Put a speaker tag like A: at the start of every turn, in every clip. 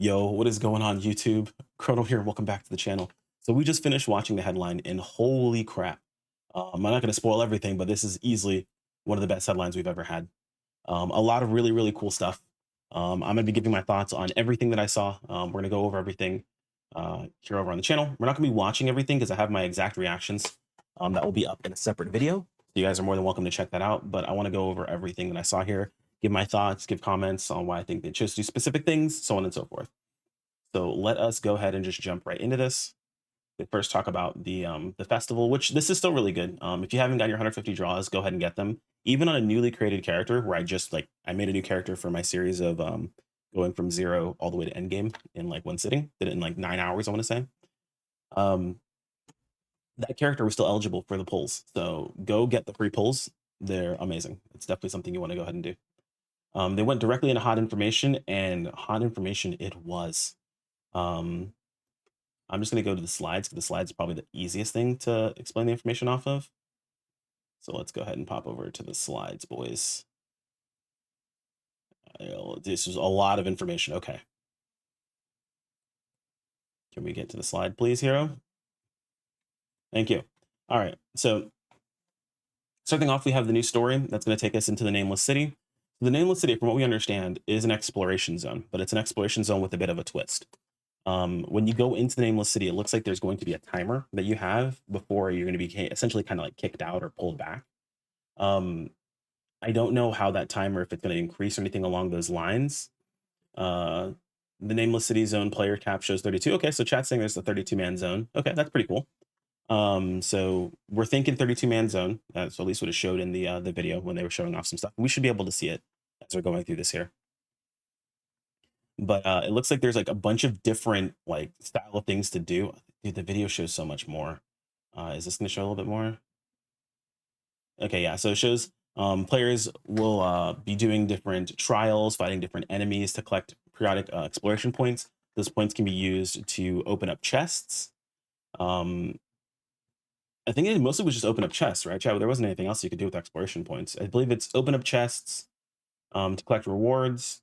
A: Yo, what is going on YouTube? Chrono here, welcome back to the channel. So we just finished watching the headline and holy crap. I'm not going to spoil everything, but this is easily one of the best headlines we've ever had. A lot of really, really cool stuff. I'm going to be giving my thoughts on everything that I saw. We're going to go over everything here over on the channel. We're not going to be watching everything because I have my exact reactions that will be up in a separate video. So you guys are more than welcome to check that out, but I want to go over everything that I saw here, give my thoughts, give comments on why I think they chose to do specific things, so on and so forth. So let us go ahead and just jump right into this. We first talk about the festival, which this is still really good. If you haven't got your 150 draws, go ahead and get them. Even on a newly created character, where I made a new character for my series of going from 0 all the way to endgame in like one sitting. Did it in like 9 hours, I want to say. That character was still eligible for the pulls, so go get the free pulls. They're amazing. It's definitely something you want to go ahead and do. They went directly into hot information, and hot information it was. Um, I'm just going to go to the slides, because the slides are probably the easiest thing to explain the information off of. So let's go ahead and pop over to the slides, boys. This is a lot of information. Okay. Can we get to the slide, please, Hero? Thank you. All right. So starting off, we have the new story that's going to take us into the Nameless City. The Nameless City, from what we understand, is an exploration zone, but it's an exploration zone with a bit of a twist. When you go into the Nameless City, it looks like there's going to be a timer that you have before you're going to be essentially kind of like kicked out or pulled back. I don't know how that timer, if it's going to increase or anything along those lines. The Nameless City zone player cap shows 32. Okay, so chat's saying there's a 32-man zone. Okay, that's pretty cool. So we're thinking 32-man zone. That's at least what it showed in the video when they were showing off some stuff. We should be able to see it as we're going through this here. But it looks like there's like a bunch of different like style of things to do. Dude, the video shows so much more. Is this going to show a little bit more? Okay, yeah. So it shows players will be doing different trials, fighting different enemies to collect periodic exploration points. Those points can be used to open up chests. I think it mostly was just open up chests, right, Chad? There wasn't anything else you could do with exploration points. I believe it's open up chests to collect rewards.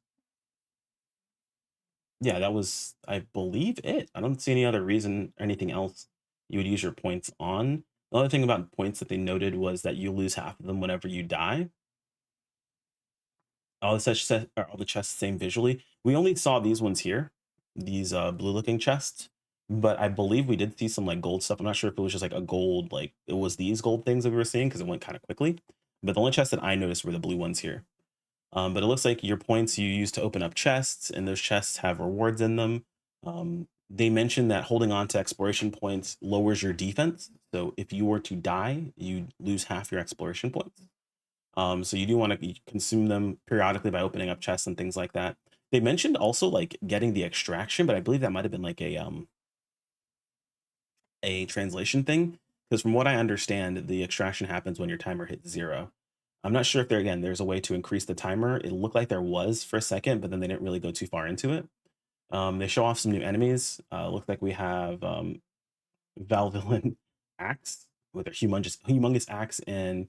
A: Yeah, that was, I believe, it. I don't see any other reason or anything else you would use your points on. The other thing about points that they noted was that you lose half of them whenever you die. All the chests same visually. We only saw these ones here, these blue looking chests, but I believe we did see some like gold stuff. I'm not sure if it was just like a gold, like it was these gold things that we were seeing because it went kind of quickly. But the only chests that I noticed were the blue ones here. But it looks like your points you use to open up chests, and those chests have rewards in them. They mentioned that holding on to exploration points lowers your defense. So if you were to die, you lose half your exploration points. So you do want to consume them periodically by opening up chests and things like that. They mentioned also like getting the extraction, but I believe that might have been like a translation thing, because from what I understand, the extraction happens when your timer hits 0. I'm not sure if there's a way to increase the timer. It looked like there was for a second, but then they didn't really go too far into it. They show off some new enemies. Looks like we have Valvillain Axe with a humongous axe and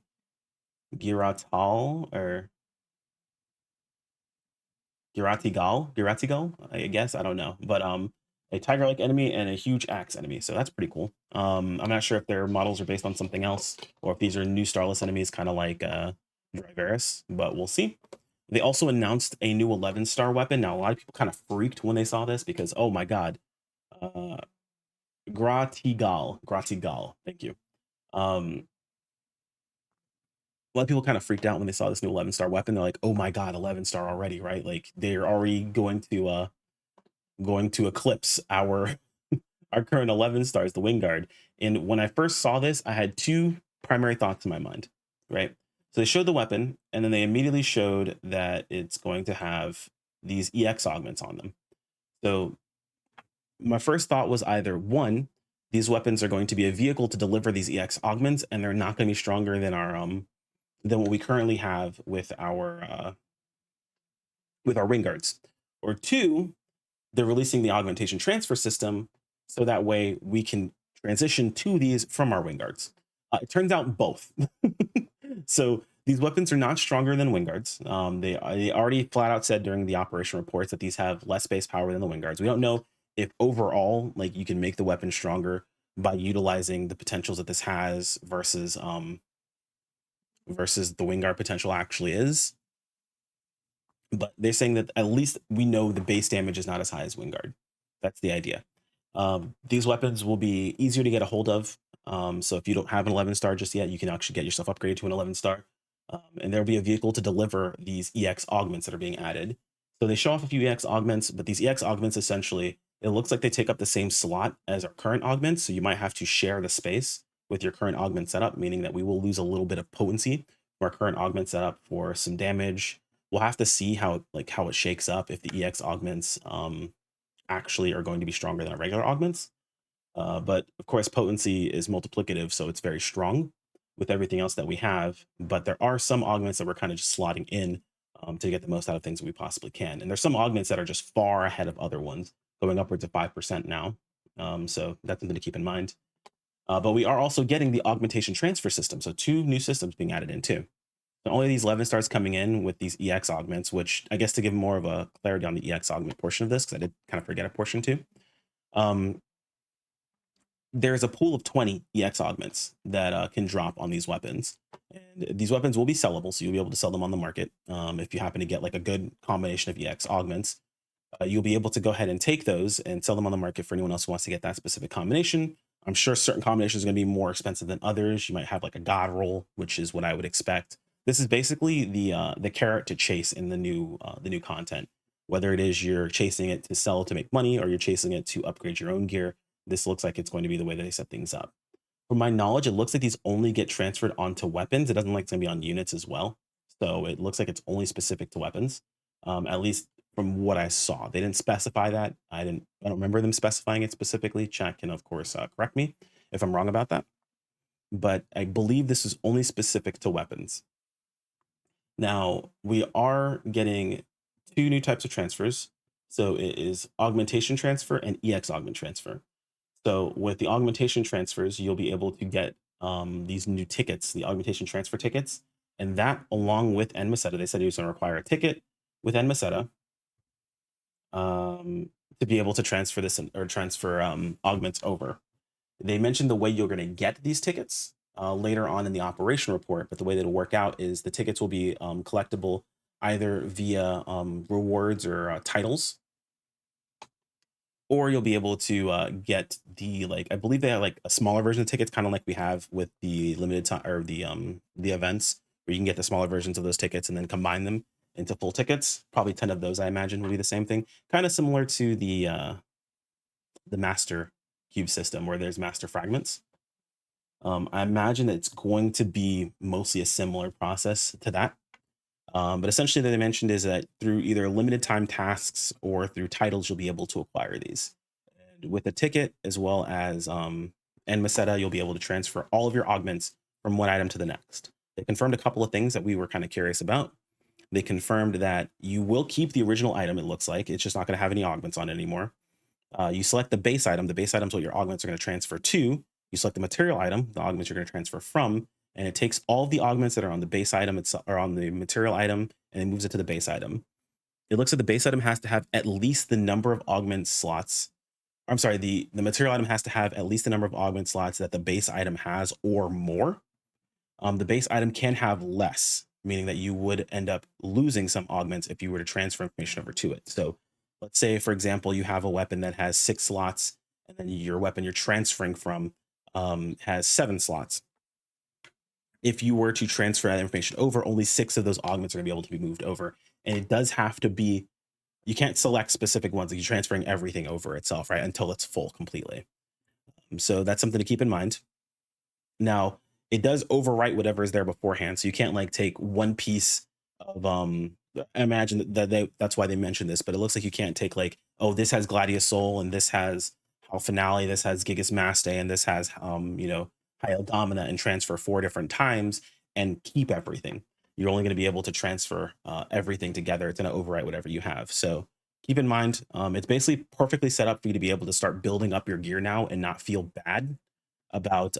A: Giratal or Giratigal, I guess. I don't know. But a tiger-like enemy and a huge axe enemy. So that's pretty cool. I'm not sure if their models are based on something else or if these are new starless enemies, kind of like Driveris, but we'll see. They also announced a new 11-star weapon. Now, a lot of people kind of freaked when they saw this because, oh my god, Gratigal, thank you. A lot of people kind of freaked out when they saw this new 11-star weapon. They're like, oh my god, 11-star already, right? Like they're already going to eclipse our our current 11 stars, the Wingguard. And when I first saw this, I had two primary thoughts in my mind, right? So they showed the weapon, and then they immediately showed that it's going to have these EX augments on them. So my first thought was either one, these weapons are going to be a vehicle to deliver these EX augments, and they're not going to be stronger than our than what we currently have with our Wingguards. Or two, they're releasing the augmentation transfer system so that way we can transition to these from our Wingguards. It turns out both. So These weapons are not stronger than Wingard's. They already flat out said during the operation reports that these have less base power than the Wingard's. We don't know if overall, like, you can make the weapon stronger by utilizing the potentials that this has versus the Wingard potential actually is. But they're saying that at least we know the base damage is not as high as Wingard. That's the idea. These weapons will be easier to get a hold of. So if you don't have an 11 star just yet, you can actually get yourself upgraded to an 11 star. And there'll be a vehicle to deliver these EX augments that are being added. So they show off a few EX augments, but these EX augments essentially, it looks like they take up the same slot as our current augments. So you might have to share the space with your current augment setup, meaning that we will lose a little bit of potency from our current augment setup for some damage. We'll have to see how it shakes up if the EX augments actually are going to be stronger than our regular augments. But of course, potency is multiplicative, so it's very strong with everything else that we have. But there are some augments that we're kind of just slotting in to get the most out of things that we possibly can. And there's some augments that are just far ahead of other ones, going upwards of 5% now. So that's something to keep in mind. But we are also getting the augmentation transfer system. So 2 new systems being added in too. So only these 11 stars coming in with these EX augments, which I guess to give more of a clarity on the EX augment portion of this, because I did kind of forget a portion too. There's a pool of 20 EX augments that can drop on these weapons. And these weapons will be sellable, so you'll be able to sell them on the market. If you happen to get like a good combination of EX augments, you'll be able to go ahead and take those and sell them on the market for anyone else who wants to get that specific combination. I'm sure certain combinations are going to be more expensive than others. You might have like a god roll, which is what I would expect. This is basically the carrot to chase in the new content. Whether it is you're chasing it to sell to make money or you're chasing it to upgrade your own gear, this looks like it's going to be the way that they set things up. From my knowledge, it looks like these only get transferred onto weapons. It doesn't look like it's going to be on units as well. So it looks like it's only specific to weapons, at least from what I saw. They didn't specify that. I don't remember them specifying it specifically. Chat can, of course, correct me if I'm wrong about that. But I believe this is only specific to weapons. Now, we are getting 2 new types of transfers. So it is augmentation transfer and EX augment transfer. So with the augmentation transfers, you'll be able to get these new tickets, the augmentation transfer tickets, and that along with End Meseta, they said it was going to require a ticket with End Meseta to be able to transfer this or transfer augments over. They mentioned the way you're going to get these tickets later on in the operation report, but the way that it'll work out is the tickets will be collectible either via rewards or titles, or you'll be able to get the, like, I believe they have like a smaller version of tickets, kind of like we have with the limited time or the events, where you can get the smaller versions of those tickets and then combine them into full tickets. Probably 10 of those, I imagine, would be the same thing. Kind of similar to the master cube system where there's master fragments. I imagine it's going to be mostly a similar process to that. But essentially, what they mentioned is that through either limited time tasks or through titles, you'll be able to acquire these. And with a ticket, as well as End Meseta, you'll be able to transfer all of your augments from one item to the next. They confirmed a couple of things that we were kind of curious about. They confirmed that you will keep the original item, it looks like. It's just not going to have any augments on it anymore. You select the base item. The base item is what your augments are going to transfer to. You select the material item, the augments you're going to transfer from, and it takes all of the augments that are on the base item itself or on the material item, and it moves it to the base item. It looks like the base item has to have at least the number of augment slots. I'm sorry, the material item has to have at least the number of augment slots that the base item has or more. The base item can have less, meaning that you would end up losing some augments if you were to transfer information over to it. So let's say, for example, you have a weapon that has 6 slots, and then your weapon you're transferring from has 7 slots. If you were to transfer that information over, only 6 of those augments are going to be able to be moved over. And it does have to be, you can't select specific ones. Like you're transferring everything over itself, right? Until it's full completely. So that's something to keep in mind. Now, it does overwrite whatever is there beforehand. So you can't like take one piece of, I imagine that's why they mentioned this, but it looks like you can't take like, oh, this has Gladius Soul and this has Hal Finale, this has Gigas Maste, and this has, High Domina, and transfer 4 different times and keep everything. You're only going to be able to transfer everything together. It's going to overwrite whatever you have. So keep in mind, it's basically perfectly set up for you to be able to start building up your gear now and not feel bad about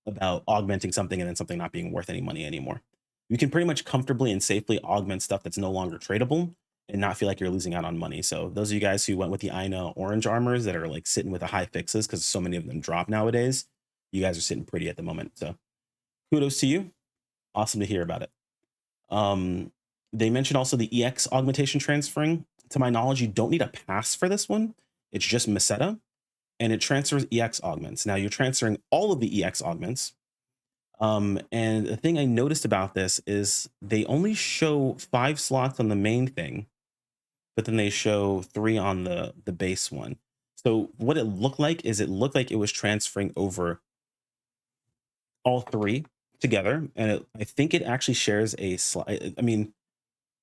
A: about augmenting something and then something not being worth any money anymore. You can pretty much comfortably and safely augment stuff that's no longer tradable and not feel like you're losing out on money. So those of you guys who went with the Ina orange armors that are like sitting with the high fixes because so many of them drop nowadays, you guys are sitting pretty at the moment. So kudos to you. Awesome to hear about it. They mentioned also the EX augmentation transferring. To my knowledge, you don't need a pass for this one. It's just Meseta, and it transfers EX augments. Now you're transferring all of the EX augments. And the thing I noticed about this is they only show 5 slots on the main thing, but then they show 3 on the base one. So what it looked like is it looked like it was transferring over all 3 together, and I think it actually shares a slot. I mean,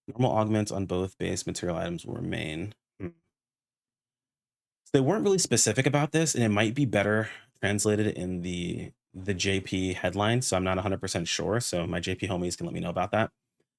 A: normal augments on both base material items will remain. So they weren't really specific about this, and it might be better translated in the JP headline. So I'm not 100% sure. So my JP homies can let me know about that.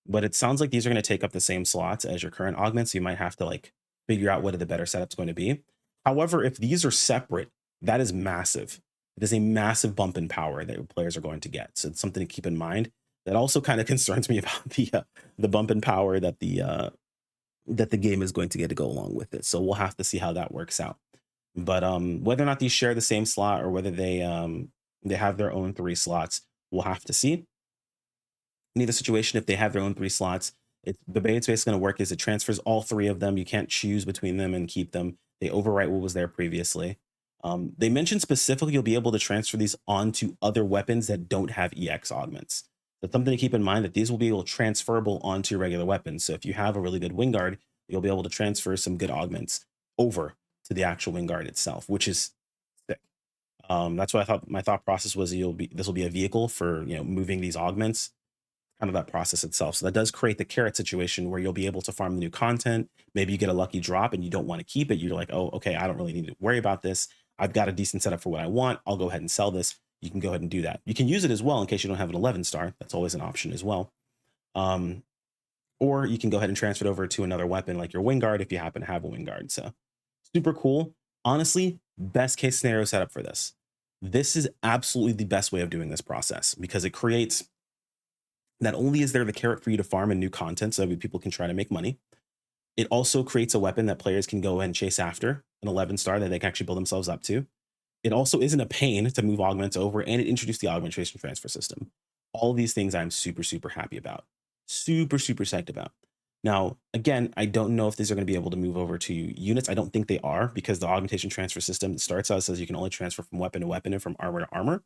A: But it sounds like these are going to take up the same slots as your current augments. So you might have to like figure out what the better setup's going to be. However, if these are separate, that is massive. It is a massive bump in power that players are going to get. So it's something to keep in mind. That also kind of concerns me about the bump in power that the game is going to get to go along with it. So we'll have to see how that works out. But whether or not these share the same slot or whether they have their own 3 slots, we'll have to see. In either situation, if they have their own 3 slots, the way it's basically going to work is it transfers all 3 of them. You can't choose between them and keep them. They overwrite what was there previously. They mentioned specifically you'll be able to transfer these onto other weapons that don't have EX augments. That's something to keep in mind, that these will be able transferable onto your regular weapons. So if you have a really good Wingguard, you'll be able to transfer some good augments over to the actual Wingguard itself, which is sick. That's what I thought. My thought process was this will be a vehicle for moving these augments, kind of that process itself. So that does create the carrot situation where you'll be able to farm the new content. Maybe you get a lucky drop and you don't want to keep it. You're like, oh, okay, I don't really need to worry about this. I've got a decent setup for what I want. I'll go ahead and sell this. You can go ahead and do that. You can use it as well in case you don't have an 11 star. That's always an option as well. Or you can go ahead and transfer it over to another weapon like your Wingguard if you happen to have a Wingguard. So super cool. Honestly, best case scenario setup for this. This is absolutely the best way of doing this process because it creates, not only is there the carrot for you to farm and new content so that people can try to make money, it also creates a weapon that players can go and chase after, an 11 star that they can actually build themselves up to. It also isn't a pain to move augments over, and it introduced the augmentation transfer system. All of these things I'm super, super happy about. Super, super psyched about. Now, again, I don't know if these are going to be able to move over to units. I don't think they are, because the augmentation transfer system starts out says you can only transfer from weapon to weapon and from armor to armor.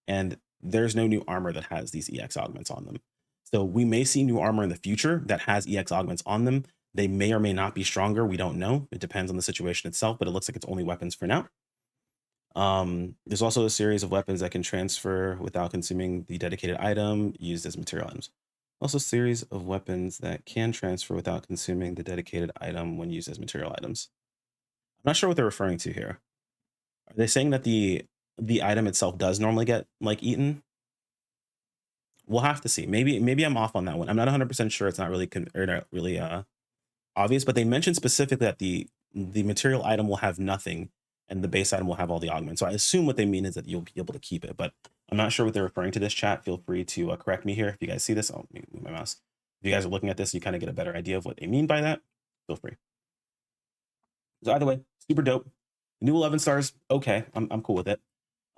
A: And there's no new armor that has these EX augments on them. So we may see new armor in the future that has EX augments on them. They may or may not be stronger. We don't know. It depends on the situation itself, but it looks like it's only weapons for now. There's also a series of weapons that can transfer without consuming the dedicated item used as material items. Also a series of weapons that can transfer without consuming the dedicated item when used as material items. I'm not sure what they're referring to here. Are they saying that the item itself does normally get like eaten? We'll have to see. Maybe I'm off on that one. I'm not 100% sure. It's not really obvious, but they mentioned specifically that the material item will have nothing and the base item will have all the augments. So I assume what they mean is that you'll be able to keep it, but I'm not sure what they're referring to this chat. Feel free to correct me here. If you guys see this, I'll move my mouse. If you guys are looking at this, you kind of get a better idea of what they mean by that. Feel free. So either way, super dope. New 11 stars. Okay. I'm cool with it.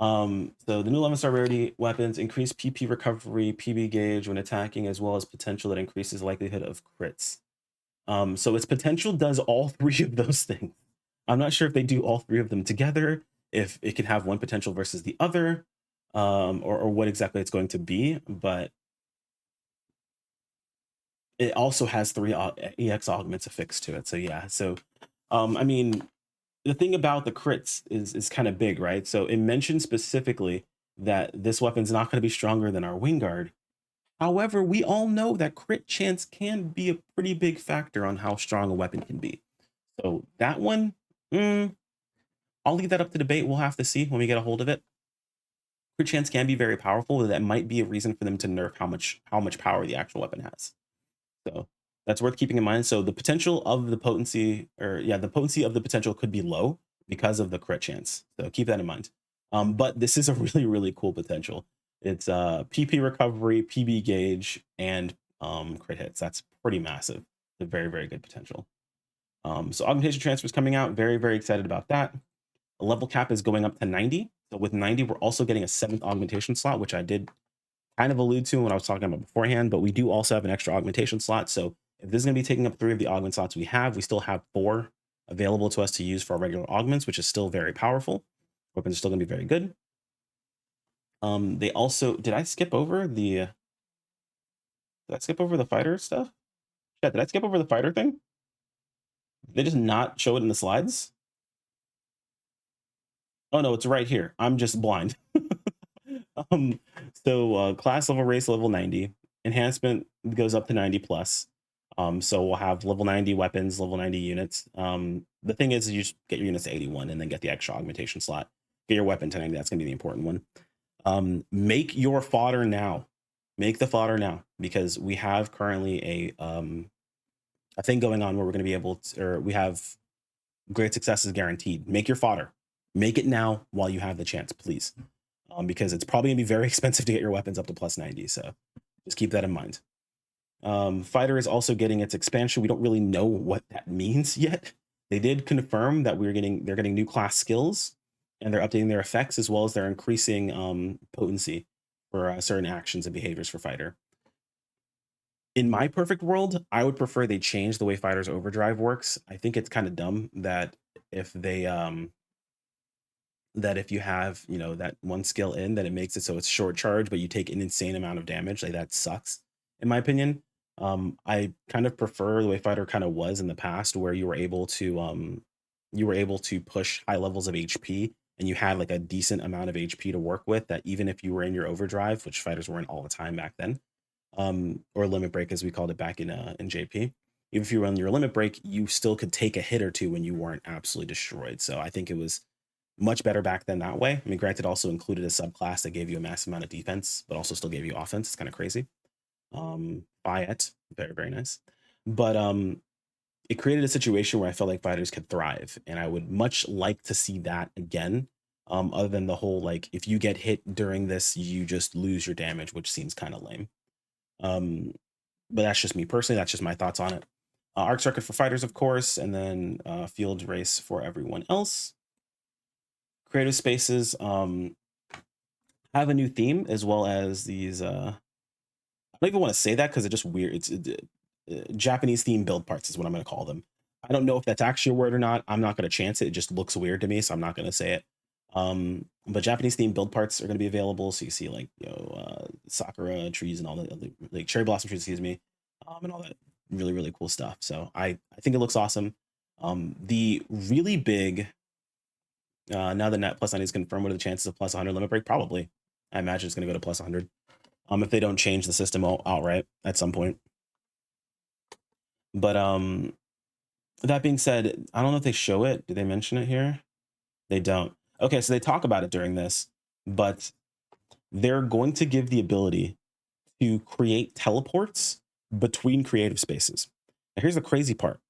A: So the new 11 star rarity weapons increase PP recovery, PB gauge when attacking, as well as potential that increases likelihood of crits. So its potential does all 3 of those things. I'm not sure if they do all 3 of them together, if it can have one potential versus the other, or what exactly it's going to be, but it also has 3 EX augments affixed to it. So yeah, so I mean, the thing about the crits is kind of big, right? So it mentioned specifically that this weapon's not going to be stronger than our Wingguard. However, we all know that crit chance can be a pretty big factor on how strong a weapon can be. So that one, I'll leave that up to debate. We'll have to see when we get a hold of it. Crit chance can be very powerful. That might be a reason for them to nerf how much power the actual weapon has. So that's worth keeping in mind. So the potential of the potency, the potency of the potential could be low because of the crit chance. So keep that in mind. But this is a really, really cool potential. It's PP recovery, PB gauge, and crit hits. That's pretty massive. It's a very, very good potential. So augmentation transfer is coming out. Very, very excited about that. A level cap is going up to 90. So with 90, we're also getting a 7th augmentation slot, which I did kind of allude to when I was talking about beforehand, but we do also have an extra augmentation slot. So if this is going to be taking up 3 of the augment slots we still have 4 available to us to use for our regular augments, which is still very powerful. Weapons are still going to be very good. They also, did I skip over the fighter stuff? Yeah, did I skip over the fighter thing? Did they just not show it in the slides? Oh no, it's right here. I'm just blind. Class level race level 90. Enhancement goes up to 90 plus. So we'll have level 90 weapons, level 90 units. The thing is you just get your units to 81 and then get the extra augmentation slot. Get your weapon to 90. That's gonna be the important one. Make your fodder now. Make the fodder now, because we have currently a thing going on where we're going to be able to, or we have great successes guaranteed. Make your fodder. Make it now while you have the chance, please. Because it's probably going to be very expensive to get your weapons up to plus 90. So just keep that in mind. Fighter is also getting its expansion. We don't really know what that means yet. They did confirm that they're getting new class skills, and they're updating their effects, as well as they're increasing potency for certain actions and behaviors for fighter. In my perfect world, I would prefer they change the way Fighter's Overdrive works. I think it's kind of dumb that if they that if you have, that one skill in, that it makes it so it's short charge, but you take an insane amount of damage. Like, that sucks, in my opinion. I kind of prefer the way Fighter kind of was in the past, where you were able to push high levels of HP, and you had like a decent amount of HP to work with, that even if you were in your overdrive, which fighters weren't all the time back then, or limit break as we called it back in JP. Even if you were on your limit break, you still could take a hit or two when you weren't absolutely destroyed. So I think it was much better back then that way. I mean, granted, also included a subclass that gave you a massive amount of defense, but also still gave you offense. It's kind of crazy. Buy it, very, very nice. But it created a situation where I felt like fighters could thrive, and I would much like to see that again. Other than the whole, like, if you get hit during this, you just lose your damage, which seems kind of lame. But that's just me personally. That's just my thoughts on it. Arc circuit for fighters, of course, and then field race for everyone else. Creative spaces have a new theme, as well as these. I don't even want to say that because it's just weird. It's Japanese theme build parts is what I'm going to call them. I don't know if that's actually a word or not. I'm not going to chance it. It just looks weird to me, so I'm not going to say it. But Japanese themed build parts are going to be available. So you see, like, sakura trees and all the like cherry blossom trees, excuse me, and all that really, really cool stuff. So I think it looks awesome. The really big, now the net plus 90 is confirmed, what are the chances of plus 100 limit break? Probably. I imagine it's going to go to plus 100. If they don't change the system outright at some point. But that being said, I don't know if they show it. Do they mention it here? They don't. Okay, so they talk about it during this, but they're going to give the ability to create teleports between creative spaces. Now, here's the crazy part.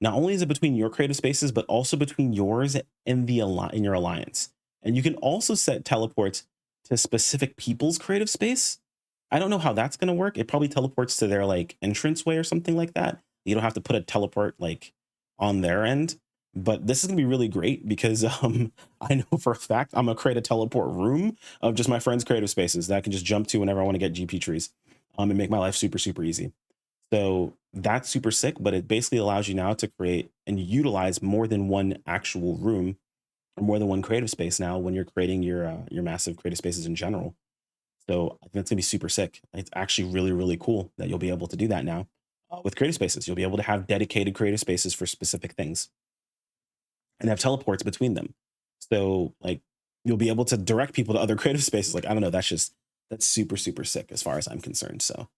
A: Not only is it between your creative spaces, but also between yours and in your alliance. And you can also set teleports to specific people's creative space. I don't know how that's going to work. It probably teleports to their like entranceway or something like that. You don't have to put a teleport like on their end. But this is gonna be really great because I know for a fact I'm gonna create a teleport room of just my friends' creative spaces that I can just jump to whenever I want to get GP trees, and make my life super, super easy. So that's super sick, but it basically allows you now to create and utilize more than one actual room or more than one creative space now when you're creating your massive creative spaces in general. So I think that's gonna be super sick. It's actually really, really cool that you'll be able to do that now with creative spaces. You'll be able to have dedicated creative spaces for specific things and have teleports between them. So like you'll be able to direct people to other creative spaces. Like, I don't know, that's super, super sick as far as I'm concerned. So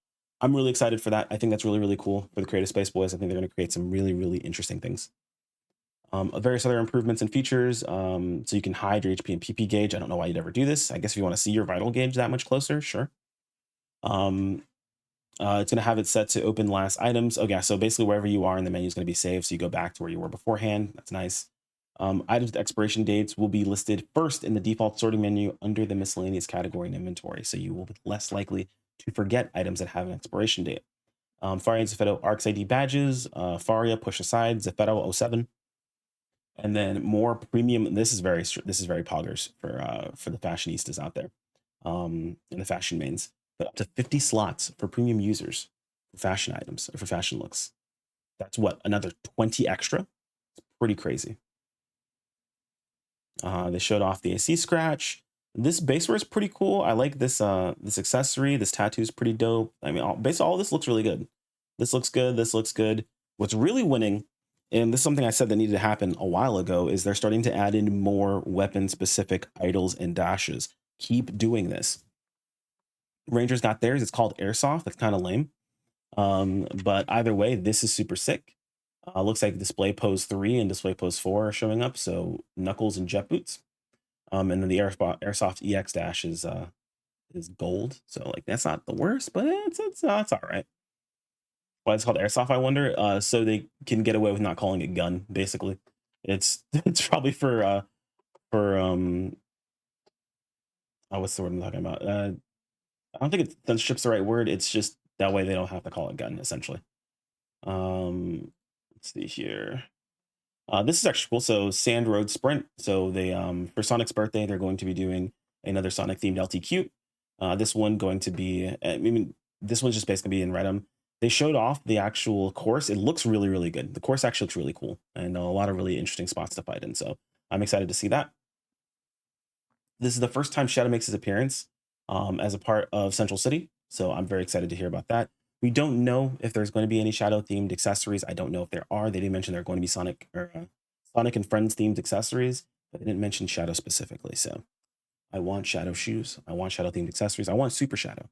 A: I'm really excited for that. I think that's really, really cool for the creative space boys. I think they're going to create some really, really interesting things. Various other improvements and features. So you can hide your HP and PP gauge. I don't know why you'd ever do this. I guess if you want to see your vital gauge that much closer, sure. It's going to have it set to open last items. Oh yeah, so basically wherever you are in the menu is going to be saved. So you go back to where you were beforehand. That's nice. Items with expiration dates will be listed first in the default sorting menu under the miscellaneous category in inventory, so you will be less likely to forget items that have an expiration date. Faria and Zeffetto ARCS ID badges, Faria push aside, Zeffetto 07, and then more premium. This is very poggers for the fashionistas out there, and the fashion mains. But up to 50 slots for premium users for fashion items or for fashion looks. That's what, another 20 extra. It's pretty crazy. They showed off the AC scratch. This baseware is pretty cool. I like this this accessory. This tattoo is pretty dope. I mean, basically all this looks really good. This looks good. This looks good. What's really winning, and this is something I said that needed to happen a while ago, is they're starting to add in more weapon-specific idles and dashes. Keep doing this. Rangers got theirs. It's called Airsoft. That's kind of lame. But either way, this is super sick. Looks like Display Pose 3 and Display Pose 4 are showing up. So Knuckles and Jet Boots. And then the Airsoft EX Dash is gold. So like that's not the worst, but it's all right. Why it's called Airsoft, I wonder. So they can get away with not calling it gun. Basically, it's probably for what's the word I'm talking about? I don't think it's censorship's the right word. It's just that way they don't have to call it gun, essentially. Let's see here. This is actually cool. So Sand Road Sprint. So they for Sonic's birthday, they're going to be doing another Sonic themed LTQ. This one going to be, I mean, this one's just basically be in Redham. They showed off the actual course. It looks really, really good. The course actually looks really cool and a lot of really interesting spots to fight in. So I'm excited to see that. This is the first time Shadow makes his appearance as a part of Central City. So I'm very excited to hear about that. We don't know if there's going to be any Shadow themed accessories. I don't know if there are. They didn't mention they're going to be Sonic and Friends themed accessories, but they didn't mention Shadow specifically. So I want Shadow shoes. I want Shadow themed accessories. I want Super Shadow.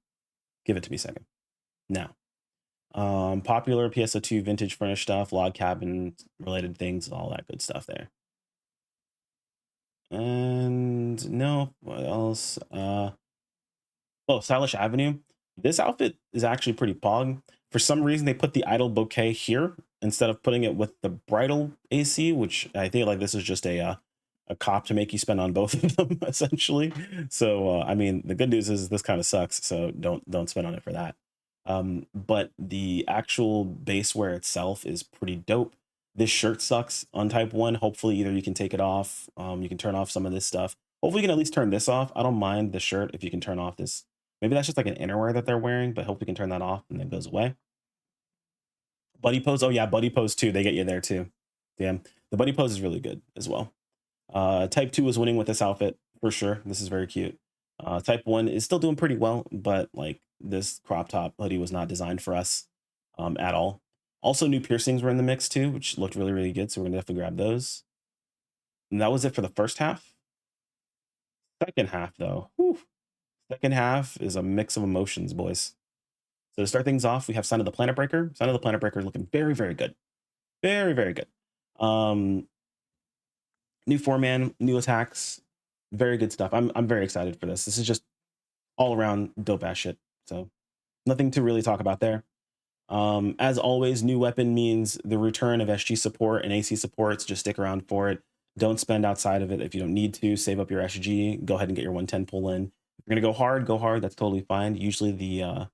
A: Give it to me a second. Now, popular PSO2 vintage furnished stuff, log cabin related things, all that good stuff there. And no, what else? Stylish Avenue. This outfit is actually pretty pog. For some reason, they put the idle bouquet here instead of putting it with the bridal AC, which I think like this is just a cop to make you spend on both of them essentially. So I mean, the good news is this kind of sucks, so don't spend on it for that. But the actual base wear itself is pretty dope. This shirt sucks on Type 1. Hopefully either you can take it off, you can turn off some of this stuff. Hopefully you can at least turn this off. I don't mind the shirt if you can turn off this. Maybe that's just like an innerwear that they're wearing, but hopefully you can turn that off and then it goes away. Buddy pose. Oh yeah, buddy pose 2. They get you there too. Damn. The buddy pose is really good as well. Type 2 is winning with this outfit for sure. This is very cute. Type 1 is still doing pretty well, but like this crop top hoodie was not designed for us at all. Also, new piercings were in the mix too, which looked really, really good. So we're gonna definitely grab those. And that was it for the first half. Second half, though. Whew. Second half is a mix of emotions, boys. So to start things off, we have Sign of the Planet Breaker. Sign of the Planet Breaker looking very, very good. Very, very good. New 4-man, new attacks, very good stuff. I'm very excited for this. This is just all around dope ass shit. So nothing to really talk about there. As always, new weapon means the return of SG support and AC supports. Just stick around for it. Don't spend outside of it if you don't need to. Save up your SG. Go ahead and get your 110 pull in. If you're gonna go hard, go hard. That's totally fine. Usually the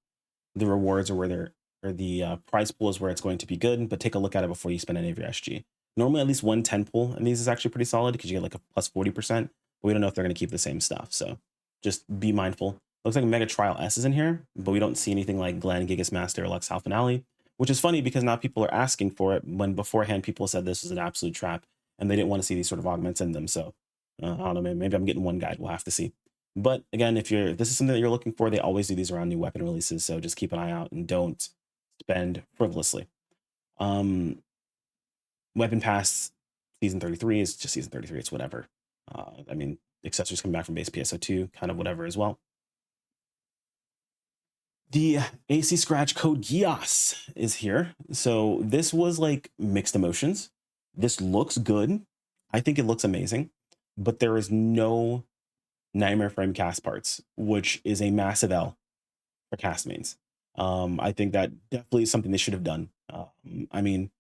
A: rewards are where they're, or the prize pool is where it's going to be good. But take a look at it before you spend any of your SG. Normally, at least 110 pull, and these is actually pretty solid because you get like a plus 40%. But we don't know if they're gonna keep the same stuff. So just be mindful. Looks like Mega Trial S is in here, but we don't see anything like Glenn, Gigas Master, Lux Half Finale, which is funny because now people are asking for it when beforehand people said this was an absolute trap and they didn't want to see these sort of augments in them. So I don't know, maybe I'm getting one guide. We'll have to see. But again, if this is something that you're looking for, they always do these around new weapon releases. So just keep an eye out and don't spend frivolously. Weapon Pass Season 33 is just Season 33. It's whatever. I mean, accessories coming back from base PSO2, kind of whatever as well. The AC Scratch code GIAS is here. So this was like mixed emotions. This looks good. I think it looks amazing, but there is no Nightmare Frame cast parts, which is a massive L for cast mains. I think that definitely is something they should have done. I mean,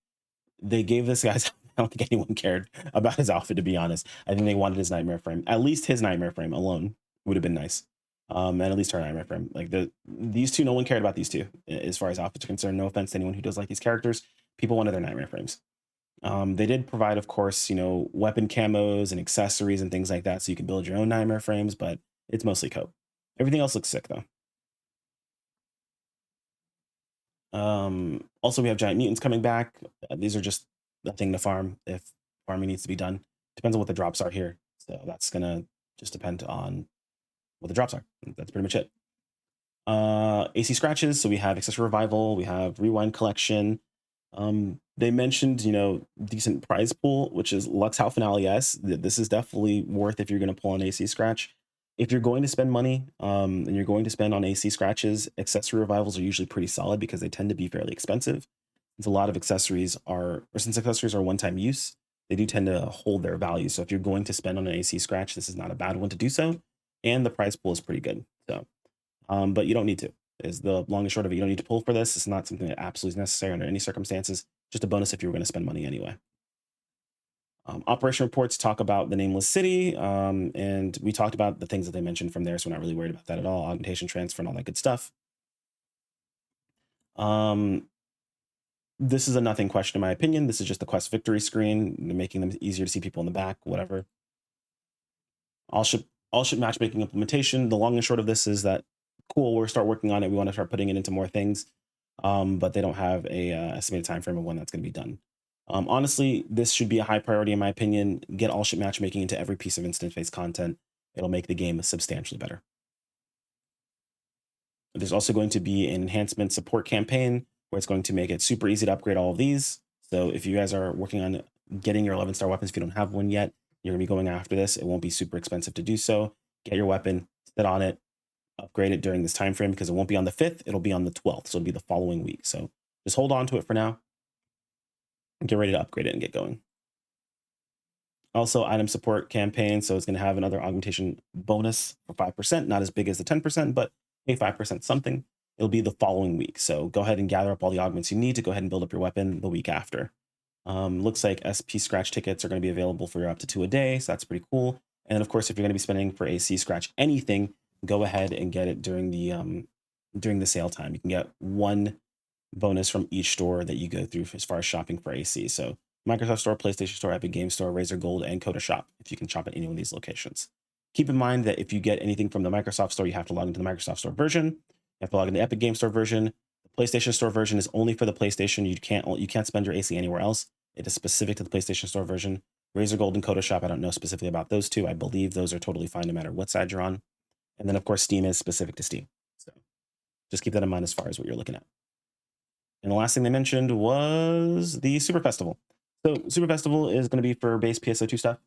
A: they gave this guy's don't think anyone cared about his outfit, to be honest. I think they wanted his nightmare frame. At least his nightmare frame alone would have been nice. And at least her nightmare frame. Like these two, no one cared about these two as far as outfits are concerned. No offense to anyone who does like these characters. People wanted their nightmare frames. They did provide, of course, weapon camos and accessories and things like that, so you can build your own nightmare frames, but it's mostly cope. Everything else looks sick, though. Also, we have giant mutants coming back. These are just a thing to farm if farming needs to be done. Depends on what the drops are here. So that's going to just depend on what the drops are. That's pretty much it. AC scratches. So we have Accessory Revival. We have Rewind Collection. They mentioned, decent prize pool, which is Lux House Finale S. This is definitely worth if you're going to pull an AC scratch. If you're going to spend money and you're going to spend on AC scratches, accessory revivals are usually pretty solid because they tend to be fairly expensive. Since a lot of accessories are one-time use, they do tend to hold their value. So if you're going to spend on an AC scratch, this is not a bad one to do so. And the prize pool is pretty good. So, but you don't need to. Is the long and short of it. You don't need to pull for this. It's not something that absolutely is necessary under any circumstances. Just a bonus if you were going to spend money anyway. Operation reports talk about the Nameless City, and we talked about the things that they mentioned from there, so we're not really worried about that at all. Augmentation, transfer, and all that good stuff. This is a nothing question in my opinion. This is just the quest victory screen, making them easier to see people in the back, whatever. All ship matchmaking implementation. The long and short of this is that, cool, we'll start working on it. We want to start putting it into more things, but they don't have a estimated time frame of when that's going to be done. Honestly, this should be a high priority in my opinion. Get all ship matchmaking into every piece of instant phase content. It'll make the game substantially better. There's also going to be an enhancement support campaign where it's going to make it super easy to upgrade all of these. So if you guys are working on getting your 11-star weapons, if you don't have one yet, you're going to be going after this. It won't be super expensive to do so. Get your weapon, sit on it, upgrade it during this time frame because it won't be on the 5th. It'll be on the 12th. So it'll be the following week. So just hold on to it for now. Get ready to upgrade it and get going. Also, item support campaign. So it's going to have another augmentation bonus for 5%, not as big as the 10%, but a 5% something. It'll be the following week. So go ahead and gather up all the augments you need to go ahead and build up your weapon the week after. Looks like SP scratch tickets are going to be available for up to 2 a day. So that's pretty cool. And of course, if you're going to be spending for AC scratch anything, go ahead and get it during the sale time. You can get 1 bonus from each store that you go through as far as shopping for AC. So Microsoft Store, PlayStation Store, Epic Game Store, Razer Gold, and Coda Shop, if you can shop at any one of these locations. Keep in mind that if you get anything from the Microsoft Store, you have to log into the Microsoft Store version. You have to log into the Epic Game Store version. The PlayStation Store version is only for the PlayStation. You can't spend your AC anywhere else. It is specific to the PlayStation Store version. Razer Gold and Coda Shop, I don't know specifically about those two. I believe those are totally fine no matter what side you're on. And then, of course, Steam is specific to Steam. So just keep that in mind as far as what you're looking at. And the last thing they mentioned was the Super Festival. So Super Festival is going to be for base PSO2 stuff.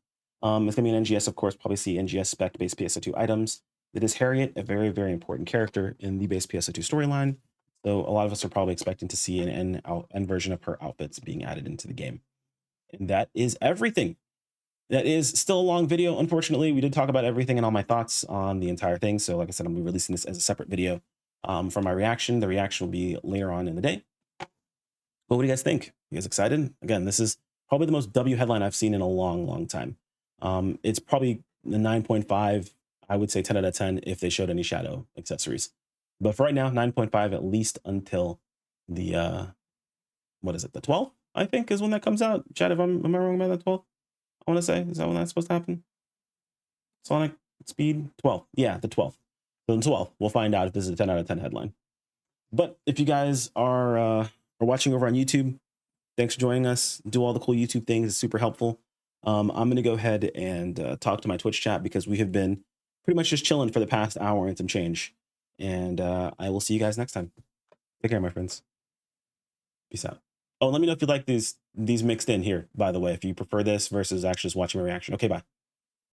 A: It's going to be an NGS, of course, probably see NGS spec base PSO2 items. It is Harriet, a very, very important character in the base PSO2 storyline. So a lot of us are probably expecting to see an end version of her outfits being added into the game. And that is everything. That is still a long video. Unfortunately, we did talk about everything and all my thoughts on the entire thing. So like I said, I'm going to be releasing this as a separate video for my reaction. The reaction will be later on in the day. But what do you guys think? You guys excited? Again, this is probably the most W headline I've seen in a long, long time. It's probably the 9.5. I would say 10 out of 10 if they showed any shadow accessories. But for right now, 9.5 at least until the, what is it, the 12th, I think, is when that comes out. Chad, if am I wrong about that 12th? I want to say, is that when that's supposed to happen? Sonic Speed 12. Yeah, the 12th. So the 12th, we'll find out if this is a 10 out of 10 headline. But if you guys are watching over on YouTube, thanks for joining us. Do all the cool YouTube things. It's super helpful. I'm going to go ahead and talk to my Twitch chat because we have been pretty much just chilling for the past hour and some change. And I will see you guys next time. Take care, my friends. Peace out. Oh, let me know if you like these mixed in here, by the way, if you prefer this versus actually just watching my reaction. Okay, bye.